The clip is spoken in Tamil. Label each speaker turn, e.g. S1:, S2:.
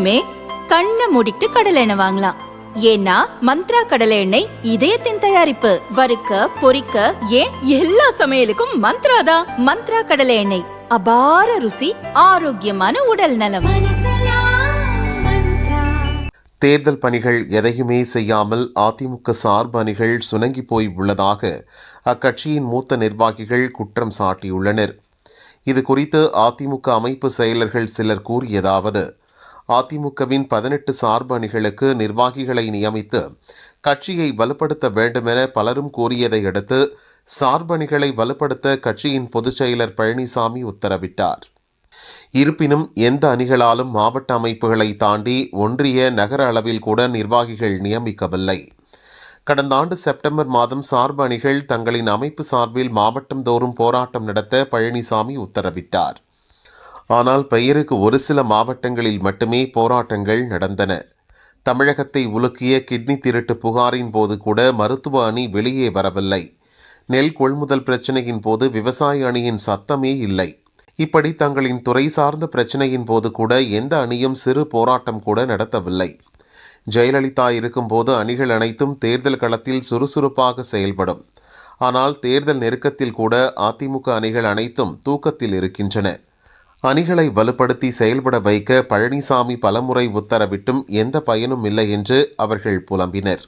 S1: இனிமே கண்ணை மூடிட்டு கடலை எண்ணெய் வாங்கலாம். ஏன்னா மந்த்ரா கடலை எண்ணெய் இதயத்தின் தயாரிப்பு. வறுக்க பொரிக்க ஏன் எல்லா சமையலுக்கும் மந்த்ரா தான். மந்த்ரா கடலை எண்ணெய், அபார ருசி, ஆரோக்கியமான உடல் நலம்.
S2: தேர்தல் பணிகள் எதையுமே செய்யாமல் அதிமுக சார்பு அணிகள் சுணங்கி போய் உள்ளதாக அக்கட்சியின் மூத்த நிர்வாகிகள் குற்றம் சாட்டியுள்ளனர். இது குறித்து அதிமுக அமைப்பு செயலர்கள் சிலர் கூறியதாவது: அதிமுகவின் 18 சார்பு அணிகளுக்கு நிர்வாகிகளை நியமித்து கட்சியை வலுப்படுத்த வேண்டுமென பலரும் கூறியதை அடுத்து சார்பு அணிகளை வலுப்படுத்த கட்சியின் பொதுச் செயலர் பழனிசாமி உத்தரவிட்டார். இருப்பினும் எந்த அணிகளாலும் மாவட்ட அமைப்புகளை தாண்டி ஒன்றிய நகர அளவில் கூட நிர்வாகிகள் நியமிக்கவில்லை. கடந்த ஆண்டு செப்டம்பர் மாதம் சார்பு அணிகள் தங்களின் அமைப்பு சார்பில் மாவட்டம் தோறும் போராட்டம் நடத்த பழனிசாமி உத்தரவிட்டார். ஆனால் பெயருக்கு ஒரு சில மாவட்டங்களில் மட்டுமே போராட்டங்கள் நடந்தன. தமிழகத்தை உலுக்கிய கிட்னி திருட்டு புகாரின் போது கூட மருத்துவ அணி வெளியே வரவில்லை. நெல் கொள்முதல் பிரச்சினையின் போது விவசாய அணியின் சத்தமே இல்லை. இப்படி தங்களின் துறை சார்ந்த பிரச்சினையின் போது கூட எந்த அணியும் சிறு போராட்டம் கூட நடத்தவில்லை. ஜெயலலிதா இருக்கும்போது அணிகள் அனைத்தும் தேர்தல் களத்தில் சுறுசுறுப்பாக செயல்படும். ஆனால் தேர்தல் நெருக்கத்தில் கூட அதிமுக அணிகள் அனைத்தும் தூக்கத்தில் இருக்கின்றன. அணிகளை வலுப்படுத்தி செயல்பட வைக்க பழனிசாமி பலமுறை உத்தரவிட்டும் எந்த பயனும் இல்லை என்று அவர்கள் புலம்பினர்.